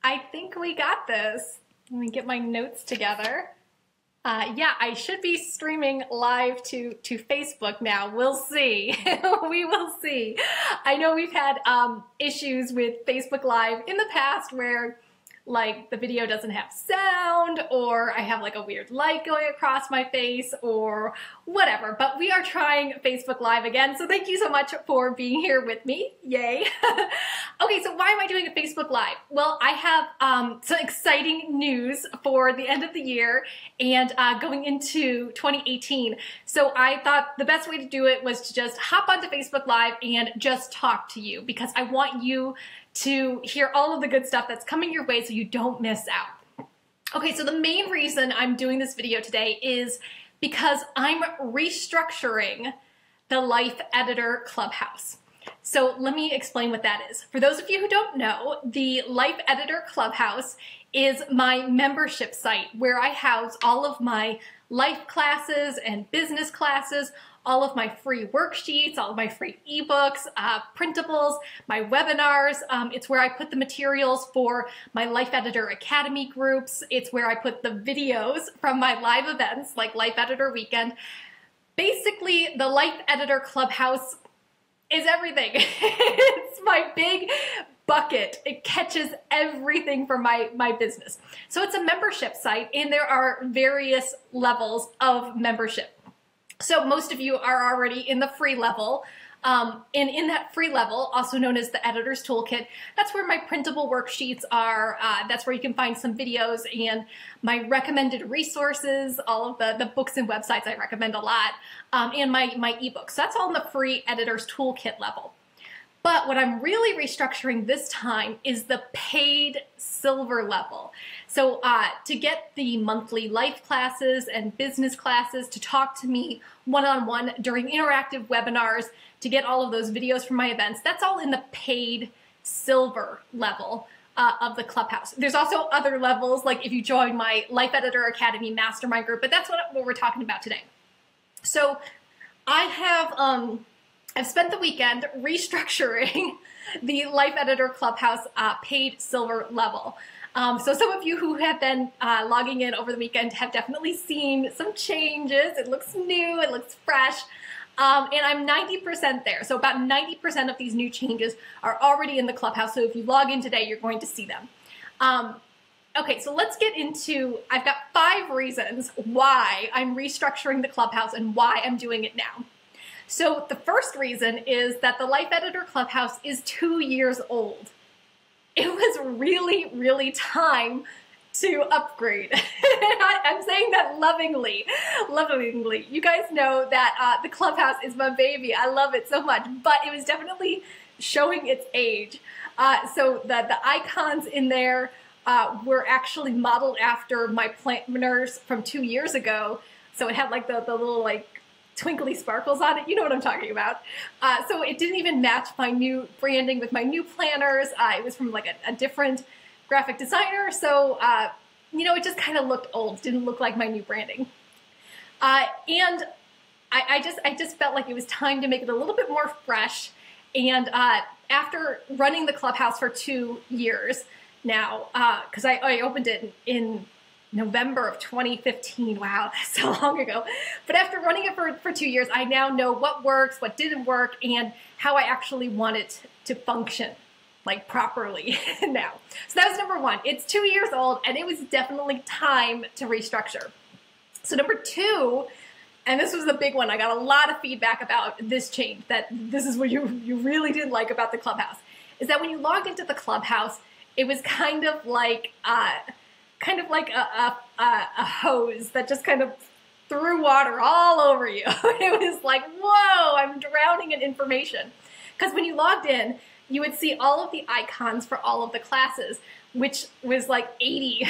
I think we got this. Let me get my notes together. Yeah, I should be streaming live to Facebook now. We'll see. We will see. I know we've had issues with Facebook Live in the past where like the video doesn't have sound, or I have like a weird light going across my face or whatever, but we are trying Facebook Live again, so thank you so much for being here with me. Yay. Okay, so why am I doing a Facebook Live? Well, I have some exciting news for the end of the year and going into 2018. So I thought the best way to do it was to just hop onto Facebook Live and just talk to you, because I want you to hear all of the good stuff that's coming your way so you don't miss out. Okay, so the main reason I'm doing this video today is because I'm restructuring the Life Editor Clubhouse. So let me explain what that is. For those of you who don't know, the Life Editor Clubhouse is my membership site where I house all of my life classes and business classes, all of my free worksheets, all of my free ebooks, printables, my webinars. It's where I put the materials for my Life Editor Academy groups. It's where I put the videos from my live events like Life Editor Weekend. Basically, the Life Editor Clubhouse is everything. It's my big bucket. It catches everything for my business. So it's a membership site, and there are various levels of membership. So most of you are already in the free level, and in that free level, also known as the Editor's Toolkit, that's where my printable worksheets are. That's where you can find some videos and my recommended resources, all of the books and websites I recommend a lot, and my ebooks. So that's all in the free Editor's Toolkit level. But what I'm really restructuring this time is the paid silver level. So to get the monthly life classes and business classes, to talk to me one-on-one during interactive webinars, to get all of those videos from my events, that's all in the paid silver level of the Clubhouse. There's also other levels, like if you join my Life Editor Academy Mastermind group, but that's what we're talking about today. So I have I've spent the weekend restructuring the Life Editor Clubhouse paid silver level. So some of you who have been logging in over the weekend have definitely seen some changes. It looks new, it looks fresh, and I'm 90% there. So about 90% of these new changes are already in the Clubhouse. So if you log in today, you're going to see them. Okay, so let's get into, I've got 5 reasons why I'm restructuring the Clubhouse and why I'm doing it now. So the first reason is that the Life Editor Clubhouse is 2 years old. It was really, really time to upgrade. I'm saying that lovingly, lovingly. You guys know that the Clubhouse is my baby. I love it so much, but it was definitely showing its age. So the icons in there were actually modeled after my planners from 2 years ago. So it had like the little like twinkly sparkles on it. You know what I'm talking about. So it didn't even match my new branding with my new planners. It was from like a different graphic designer. So, you know, it just kind of looked old. Didn't look like my new branding. And I just felt like it was time to make it a little bit more fresh. And after running the Clubhouse for 2 years now, because I opened it in November of 2015. Wow, that's so long ago. But after running it for 2 years, I now know what works, what didn't work, and how I actually want it to function like properly now. So that was number 1. It's 2 years old, and it was definitely time to restructure. So number 2, and this was the big one, I got a lot of feedback about this change, that this is what you really didn't like about the Clubhouse, is that when you logged into the Clubhouse, it was kind of like a hose that just kind of threw water all over you. It was like, whoa, I'm drowning in information. Because when you logged in, you would see all of the icons for all of the classes, which was like 80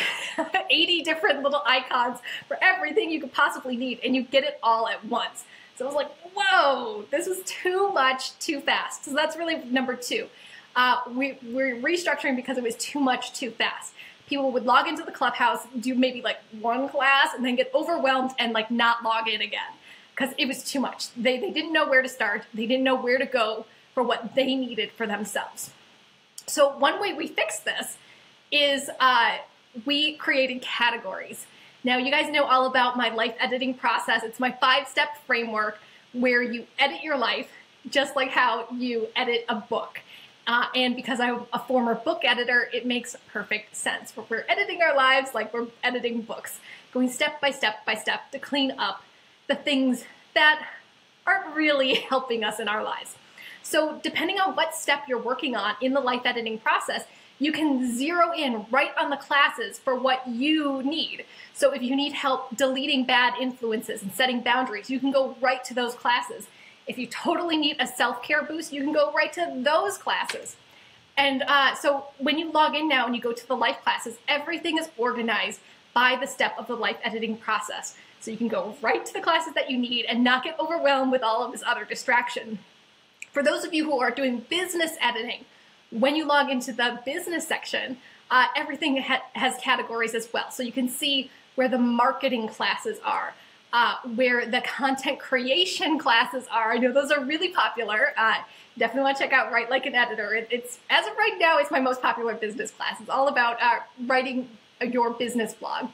different little icons for everything you could possibly need, and you get it all at once. So I was like, whoa, this was too much, too fast. So that's really number 2. We're restructuring because it was too much, too fast. People would log into the Clubhouse, do maybe like 1 class, and then get overwhelmed and like not log in again because it was too much. They didn't know where to start. They didn't know where to go for what they needed for themselves. So one way we fix this is we created categories. Now, you guys know all about my life editing process. It's my 5-step framework where you edit your life just like how you edit a book. And because I'm a former book editor, it makes perfect sense. We're editing our lives like we're editing books, going step by step by step to clean up the things that aren't really helping us in our lives. So depending on what step you're working on in the life editing process, you can zero in right on the classes for what you need. So if you need help deleting bad influences and setting boundaries, you can go right to those classes. If you totally need a self-care boost, you can go right to those classes. And so when you log in now and you go to the life classes, everything is organized by the step of the life editing process. So you can go right to the classes that you need and not get overwhelmed with all of this other distraction. For those of you who are doing business editing, when you log into the business section, everything has categories as well. So you can see where the marketing classes are, where the content creation classes are. I know those are really popular. Definitely want to check out Write Like an Editor. It's as of right now, it's my most popular business class. It's all about writing your business blog.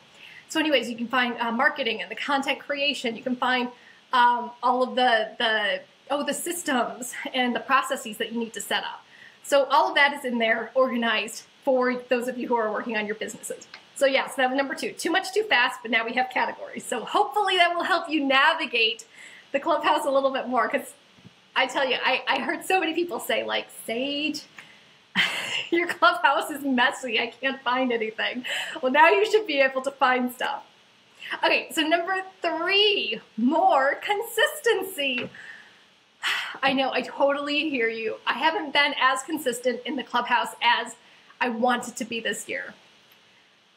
So anyways, you can find marketing and the content creation. You can find all of the systems and the processes that you need to set up. So all of that is in there, organized for those of you who are working on your businesses. So yeah, so that was number 2. Too much, too fast, but now we have categories. So hopefully that will help you navigate the Clubhouse a little bit more, because I tell you, I heard so many people say, like, Sage, your Clubhouse is messy. I can't find anything. Well, now you should be able to find stuff. Okay, so number 3, more consistency. I know, I totally hear you. I haven't been as consistent in the Clubhouse as I wanted to be this year.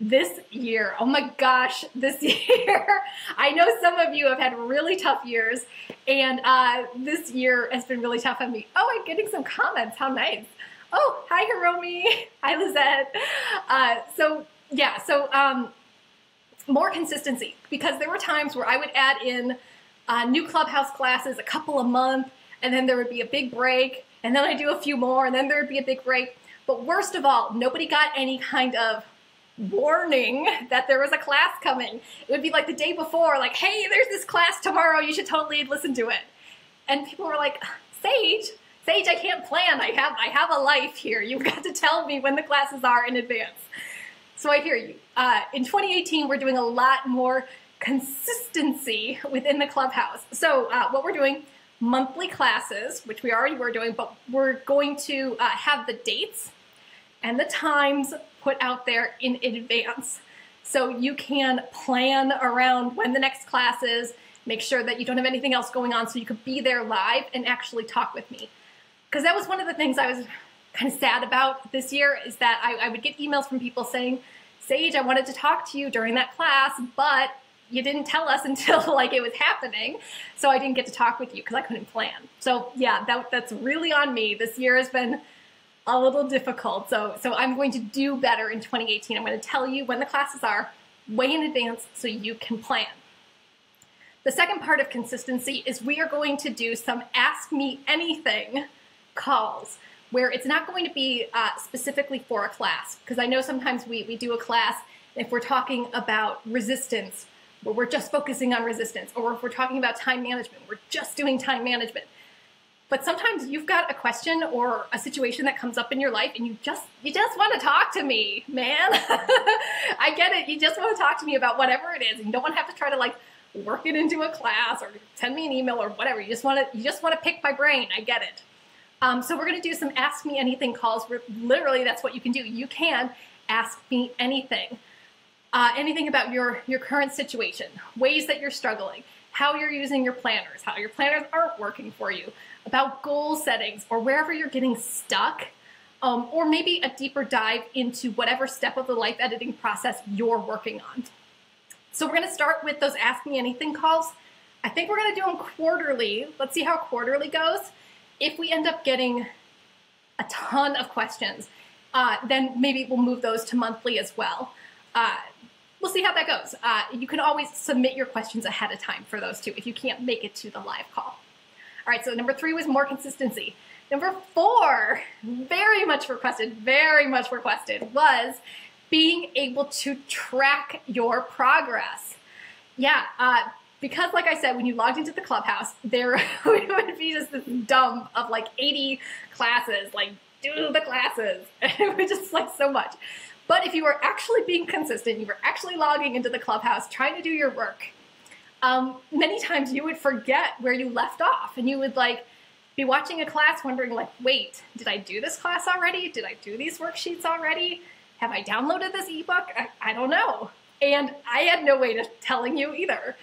This year, oh my gosh, this year. I know some of you have had really tough years, and this year has been really tough on me. Oh, I'm getting some comments, how nice. Oh, hi Hiromi, hi Lizette. More consistency, because there were times where I would add in new Clubhouse classes a couple a month, and then there would be a big break, and then I do a few more, and then there would be a big break. But worst of all, nobody got any kind of warning that there was a class coming. It would be like the day before, like, hey, there's this class tomorrow, you should totally listen to it. And people were like, Sage, I can't plan. I have a life here. You've got to tell me when the classes are in advance. So I hear you. In 2018, we're doing a lot more consistency within the Clubhouse. So what we're doing, monthly classes, which we already were doing, but we're going to have the dates and the times put out there in advance. So you can plan around when the next class is, make sure that you don't have anything else going on so you could be there live and actually talk with me. Because that was one of the things I was kind of sad about this year, is that I would get emails from people saying, Sage, I wanted to talk to you during that class, but you didn't tell us until like it was happening, so I didn't get to talk with you because I couldn't plan. So yeah, that's really on me. This year has been a little difficult, so I'm going to do better in 2018. I'm going to tell you when the classes are way in advance so you can plan. The second part of consistency is we are going to do some Ask Me Anything calls, where it's not going to be specifically for a class, because I know sometimes we do a class, and if we're talking about resistance, where we're just focusing on resistance, or if we're talking about time management, we're just doing time management. But sometimes you've got a question or a situation that comes up in your life, and you just want to talk to me, man. I get it. You just want to talk to me about whatever it is, and you don't want to have to try to like work it into a class or send me an email or whatever. You just want to pick my brain. I get it. So we're going to do some Ask Me Anything calls where literally that's what you can do. You can ask me anything. Anything about your current situation, ways that you're struggling, how you're using your planners, how your planners aren't working for you, about goal settings, or wherever you're getting stuck, or maybe a deeper dive into whatever step of the life editing process you're working on. So we're going to start with those Ask Me Anything calls. I think we're going to do them quarterly. Let's see how quarterly goes. If we end up getting a ton of questions, then maybe we'll move those to monthly as well. We'll see how that goes. You can always submit your questions ahead of time for those too, if you can't make it to the live call. All right, so number 3 was more consistency. Number 4, very much requested, was being able to track your progress. Yeah, because like I said, when you logged into the Clubhouse, there would be just this dump of like 80 classes, like do the classes. It was just like so much. But if you were actually being consistent, you were actually logging into the Clubhouse, trying to do your work, many times you would forget where you left off, and you would like be watching a class wondering like, wait, did I do this class already? Did I do these worksheets already? Have I downloaded this ebook? I don't know. And I had no way of telling you either.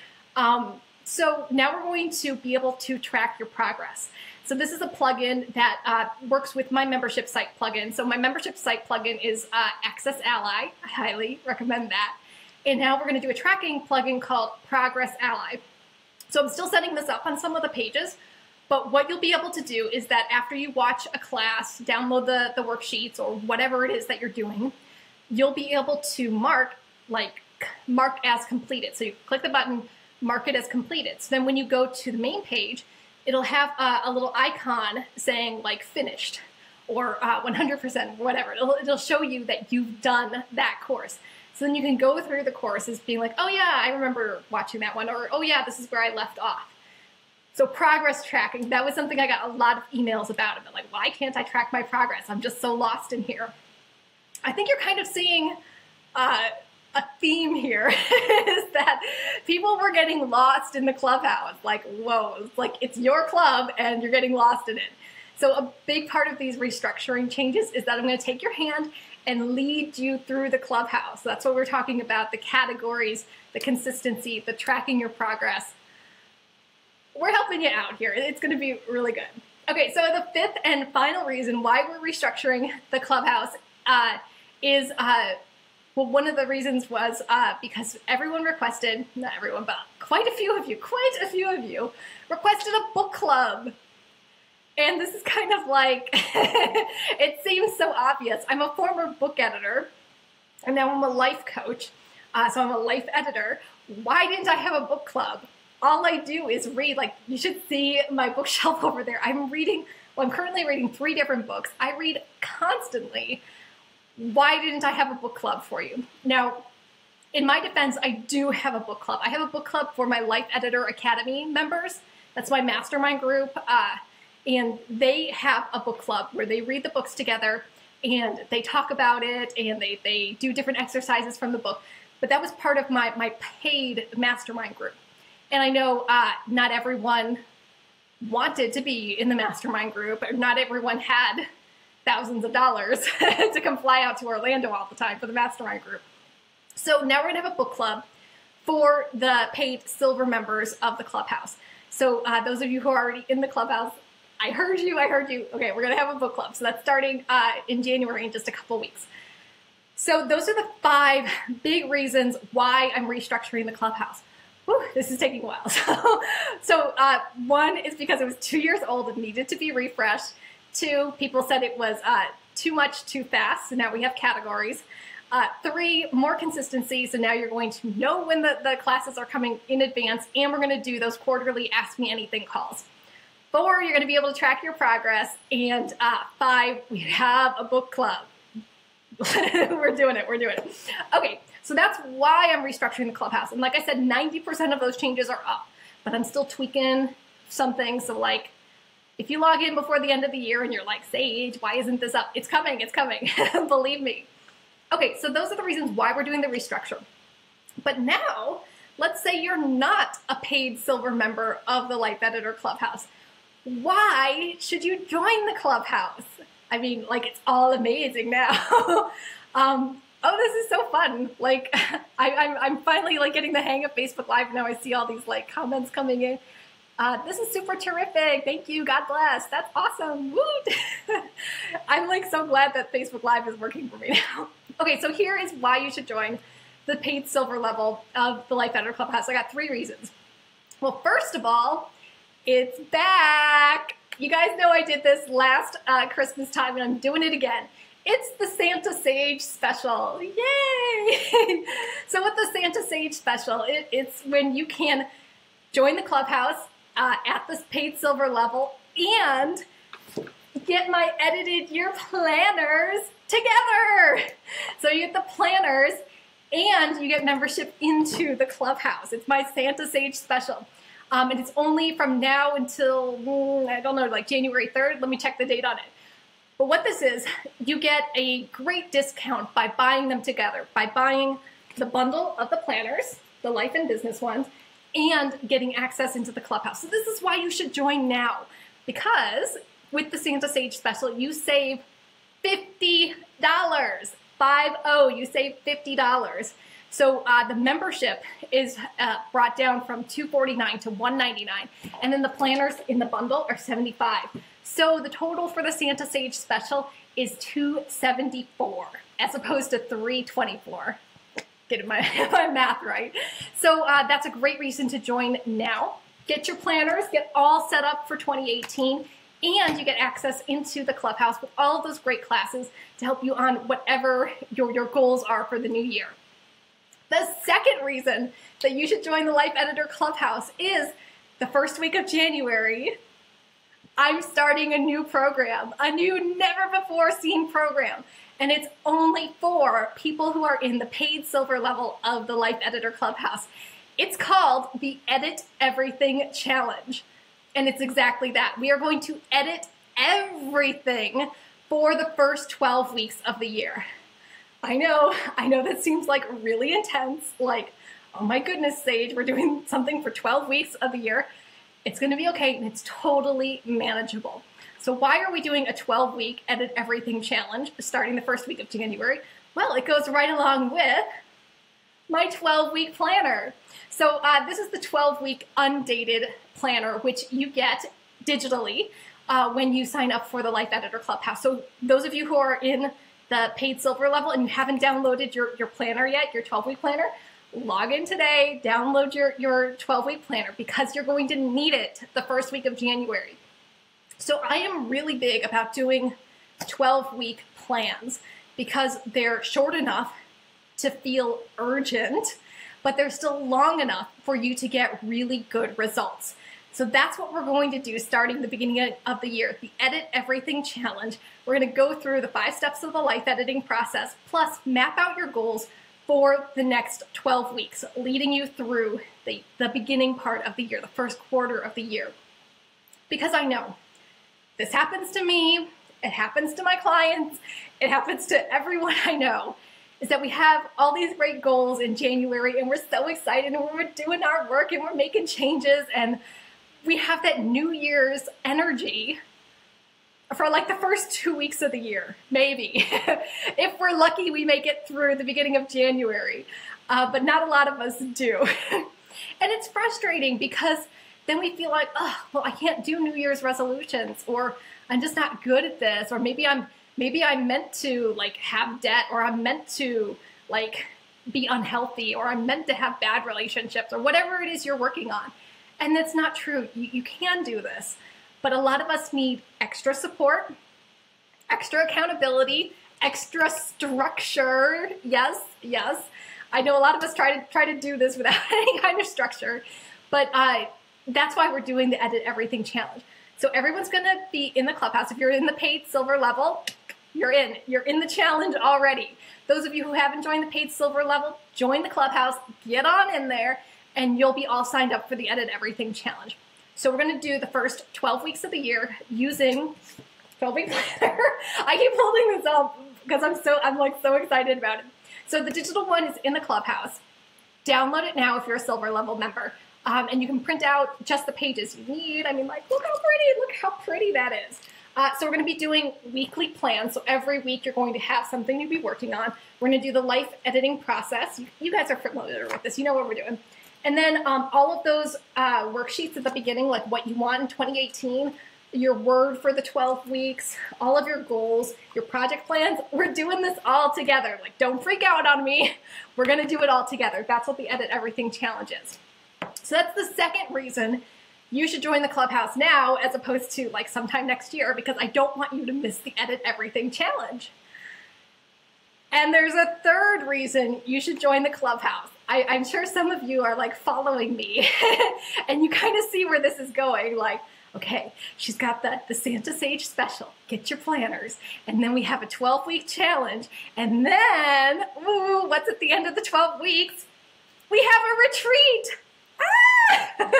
So now we're going to be able to track your progress. So this is a plugin that works with my membership site plugin. So my membership site plugin is ProgressAlly. I highly recommend that. And now we're going to do a tracking plugin called ProgressAlly. So I'm still setting this up on some of the pages, but what you'll be able to do is that after you watch a class, download the worksheets or whatever it is that you're doing, you'll be able to mark as completed. So you click the button, mark it as completed. So then when you go to the main page, it'll have a little icon saying like finished or 100%, whatever. It'll show you that you've done that course. So then you can go through the courses being like, oh yeah, I remember watching that one, or oh yeah, this is where I left off. So progress tracking, that was something I got a lot of emails about. Like, why can't I track my progress? I'm just so lost in here. I think you're kind of seeing a theme here is that people were getting lost in the Clubhouse. Like, whoa, it's like it's your club and you're getting lost in it. So a big part of these restructuring changes is that I'm going to take your hand and lead you through the Clubhouse. That's what we're talking about, the categories, the consistency, the tracking your progress. We're helping you out here. It's going to be really good. Okay, so the fifth and final reason why we're restructuring the Clubhouse is, well, one of the reasons was because everyone requested, not everyone, but quite a few of you requested a book club. And this is kind of like, it seems so obvious. I'm a former book editor, and now I'm a life coach, so I'm a life editor. Why didn't I have a book club? All I do is read. Like, you should see my bookshelf over there. I'm currently reading 3 different books. I read constantly. Why didn't I have a book club for you? Now, in my defense, I do have a book club. I have a book club for my Life Editor Academy members. That's my mastermind group. And they have a book club where they read the books together and they talk about it and they do different exercises from the book. But that was part of my paid mastermind group. And I know not everyone wanted to be in the mastermind group, or not everyone had thousands of dollars to come fly out to Orlando all the time for the mastermind group. So now we're gonna have a book club for the paid silver members of the Clubhouse. So those of you who are already in the Clubhouse, I heard you. Okay, we're gonna have a book club. So that's starting in January in just a couple weeks. So those are the 5 big reasons why I'm restructuring the Clubhouse. Whew, this is taking a while. So 1 is because it was 2 years old and needed to be refreshed. 2, people said it was too much too fast, so now we have categories. 3, more consistency, so now you're going to know when the classes are coming in advance, and we're gonna do those quarterly Ask Me Anything calls. 4, you're gonna be able to track your progress, and 5, we have a book club. We're doing it. Okay, so that's why I'm restructuring the Clubhouse. And like I said, 90% of those changes are up, but I'm still tweaking some things. So like, if you log in before the end of the year and you're like, Sage, why isn't this up? It's coming, believe me. Okay, so those are the reasons why we're doing the restructure. But now, let's say you're not a paid silver member of the Life Editor Clubhouse. Why should you join the Clubhouse? I mean, like, it's all amazing now. Oh, this is so fun. Like, I'm finally like getting the hang of Facebook Live now. I see all these like comments coming in. This is super terrific. Thank you. God bless. That's awesome. Woot! I'm like so glad that Facebook Live is working for me now. Okay, so here is why you should join the paid silver level of the Life Editor Clubhouse. I got 3 reasons. Well, first of all, it's back. You guys know I did this last Christmas time, and I'm doing it again. It's the Santa Sage special. Yay! So with the Santa Sage special, it's when you can join the Clubhouse at this paid silver level and get my edited year planners together. So you get the planners and you get membership into the Clubhouse. It's my Santa Sage special. And it's only from now until, I don't know, like January 3rd. Let me check the date on it. But what this is, you get a great discount by buying them together, by buying the bundle of the planners, the life and business ones, and getting access into the Clubhouse. So this is why you should join now, because with the Santa Sage special, you save $50. 50, you save $50. So the membership is brought down from $249 to $199, and then the planners in the bundle are $75. So the total for the Santa Sage special is $274 as opposed to $324. Getting my math right. So that's a great reason to join now. Get your planners, get all set up for 2018, and you get access into the Clubhouse with all of those great classes to help you on whatever your goals are for the new year. The second reason that you should join the Life Editor Clubhouse is the first week of January, I'm starting a new program, a new never-before-seen program. And it's only for people who are in the paid silver level of the Life Editor Clubhouse. It's called the Edit Everything Challenge. And it's exactly that. We are going to edit everything for the first 12 weeks of the year. I know that seems like really intense, like, oh my goodness, Sage, we're doing something for 12 weeks of the year. It's gonna be okay, and it's totally manageable. So why are we doing a 12-week Edit Everything Challenge starting the first week of January? Well, it goes right along with my 12-week planner. So this is the 12-week undated planner, which you get digitally when you sign up for the Life Editor Clubhouse. So those of you who are in the paid silver level and you haven't downloaded your planner yet, your 12-week planner, log in today, download your 12-week planner, because you're going to need it the first week of January. So I am really big about doing 12-week plans because they're short enough to feel urgent, but they're still long enough for you to get really good results. So that's what we're going to do starting the beginning of the year, the Edit Everything Challenge. We're going to go through the 5 steps of the life editing process, plus map out your goals for the next 12 weeks, leading you through the beginning part of the year, the first quarter of the year. Because I know this happens to me, it happens to my clients, it happens to everyone I know, is that we have all these great goals in January and we're so excited and we're doing our work and we're making changes and we have that New Year's energy for like the first 2 weeks of the year, maybe. If we're lucky, we make it through the beginning of January, but not a lot of us do. And it's frustrating because then we feel like, oh, well, I can't do New Year's resolutions, or I'm just not good at this, or maybe I'm meant to like have debt, or I'm meant to like be unhealthy, or I'm meant to have bad relationships, or whatever it is you're working on. And that's not true. You can do this. But a lot of us need extra support, extra accountability, extra structure. Yes, yes. I know a lot of us try to do this without any kind of structure, but that's why we're doing the Edit Everything Challenge. So everyone's gonna be in the Clubhouse. If you're in the paid silver level, you're in. You're in the challenge already. Those of you who haven't joined the paid silver level, join the Clubhouse, get on in there, and you'll be all signed up for the Edit Everything Challenge. So we're gonna do the first 12 weeks of the year using 12-week planner. I keep holding this up because I'm like so excited about it. So the digital one is in the Clubhouse. Download it now if you're a silver level member. And you can print out just the pages you need. I mean, like, look how pretty that is. So we're gonna be doing weekly plans. So every week you're going to have something to be working on. We're gonna do the life editing process. You guys are familiar with this, you know what we're doing. And then all of those worksheets at the beginning, like what you want in 2018, your word for the 12 weeks, all of your goals, your project plans, we're doing this all together. Like, don't freak out on me. We're gonna do it all together. That's what the Edit Everything Challenge is. So that's the second reason you should join the Clubhouse now as opposed to like sometime next year, because I don't want you to miss the Edit Everything Challenge. And there's a third reason you should join the Clubhouse. I'm sure some of you are like following me and you kind of see where this is going. Like, Okay, she's got the Santa Sage special. Get your planners. And then we have a 12-week challenge. And then, ooh, what's at the end of the 12 weeks? We have a retreat. Ah!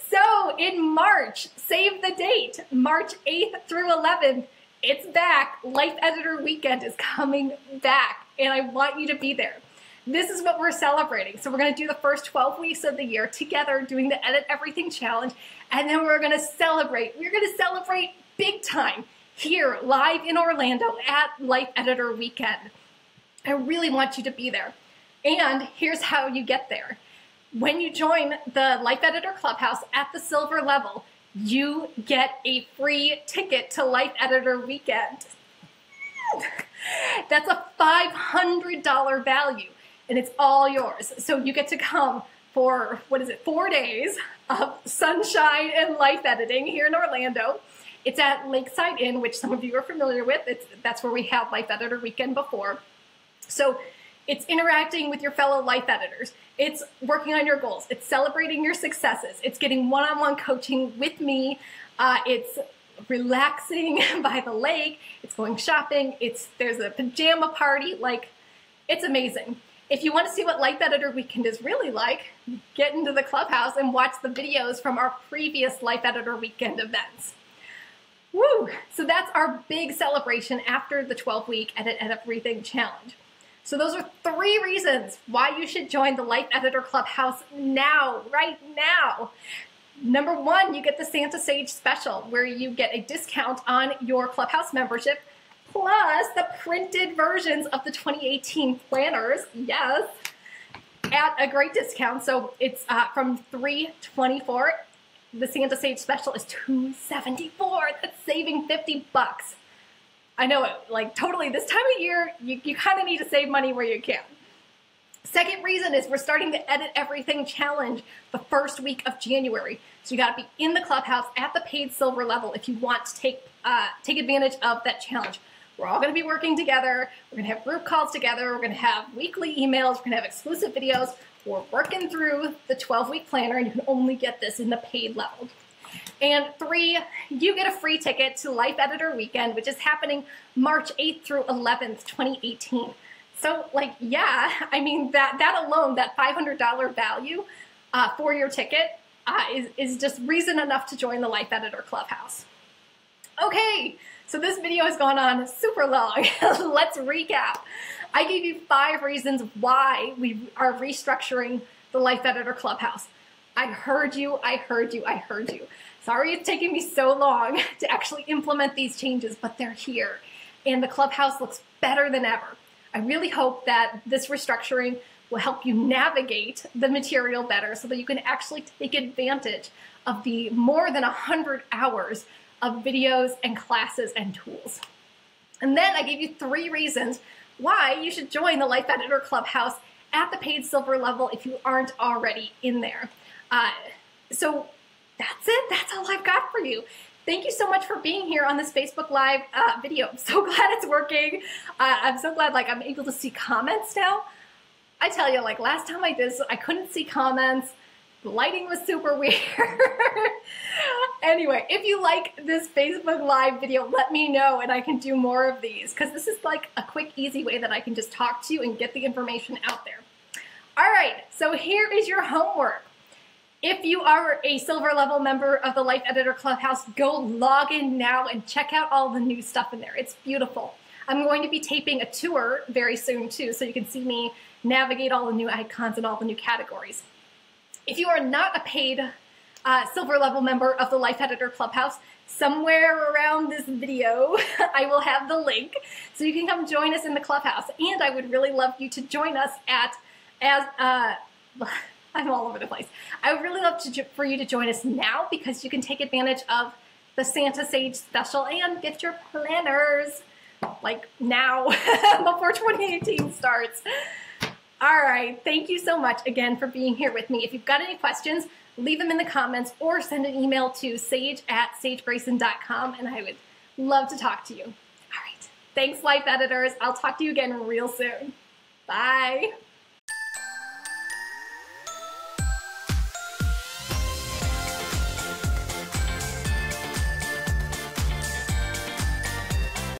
So in March, save the date, March 8th through 11th, it's back. Life Editor Weekend is coming back, and I want you to be there. This is what we're celebrating. So we're going to do the first 12 weeks of the year together doing the Edit Everything Challenge, and then we're going to celebrate. We're going to celebrate big time here live in Orlando at Life Editor Weekend. I really want you to be there. And here's how you get there. When you join the Life Editor Clubhouse at the silver level, you get a free ticket to Life Editor Weekend. That's a $500 value, and it's all yours. So you get to come for, 4 days of sunshine and life editing here in Orlando. It's at Lakeside Inn, which some of you are familiar with. That's where we had Life Editor Weekend before. So it's interacting with your fellow life editors. It's working on your goals. It's celebrating your successes. It's getting one-on-one coaching with me. It's relaxing by the lake. It's going shopping. There's a pajama party. Like, it's amazing. If you want to see what Life Editor Weekend is really like, get into the Clubhouse and watch the videos from our previous Life Editor Weekend events. Woo! So that's our big celebration after the 12-week Edit Everything Challenge. So those are 3 reasons why you should join the Life Editor Clubhouse now, right now. Number 1, you get the Santa Sage special, where you get a discount on your Clubhouse membership, plus the printed versions of the 2018 planners, yes, at a great discount. So it's from $324. The Santa Sage special is $274. That's saving 50 bucks. I know it, like totally this time of year, you kind of need to save money where you can. Second reason is we're starting the Edit Everything Challenge the first week of January. So you got to be in the Clubhouse at the paid silver level if you want to take advantage of that challenge. We're all going to be working together. We're going to have group calls together. We're going to have weekly emails. We're going to have exclusive videos. We're working through the 12-week planner, and you can only get this in the paid level. And 3, you get a free ticket to Life Editor Weekend, which is happening March 8th through 11th, 2018. So, like, yeah, I mean, that alone, that $500 value for your ticket is just reason enough to join the Life Editor Clubhouse. Okay, so this video has gone on super long. Let's recap. I gave you 5 reasons why we are restructuring the Life Editor Clubhouse. I heard you, I heard you, I heard you. Sorry it's taking me so long to actually implement these changes, but they're here. And the Clubhouse looks better than ever. I really hope that this restructuring will help you navigate the material better so that you can actually take advantage of the more than 100 hours of videos and classes and tools. And then I gave you 3 reasons why you should join the Life Editor Clubhouse at the paid silver level if you aren't already in there. So that's it. That's all I've got for you. Thank you so much for being here on this Facebook Live video. I'm so glad it's working. I'm so glad I'm able to see comments now. I tell you, last time I did this, I couldn't see comments. The lighting was super weird. Anyway, if you like this Facebook Live video, let me know and I can do more of these, because this is a quick, easy way that I can just talk to you and get the information out there. All right, so here is your homework. If you are a silver level member of the Life Editor Clubhouse, go log in now and check out all the new stuff in there. It's beautiful. I'm going to be taping a tour very soon too, so you can see me navigate all the new icons and all the new categories. If you are not a paid silver level member of the Life Editor Clubhouse, somewhere around this video, I will have the link so you can come join us in the Clubhouse. And I would really love you to join us I'm all over the place. I would really love for you to join us now, because you can take advantage of the Santa Sage special and get your planners now before 2018 starts. All right, thank you so much again for being here with me. If you've got any questions, leave them in the comments or send an email to sage@sagegrayson.com, and I would love to talk to you. All right, thanks, Life Editors. I'll talk to you again real soon. Bye.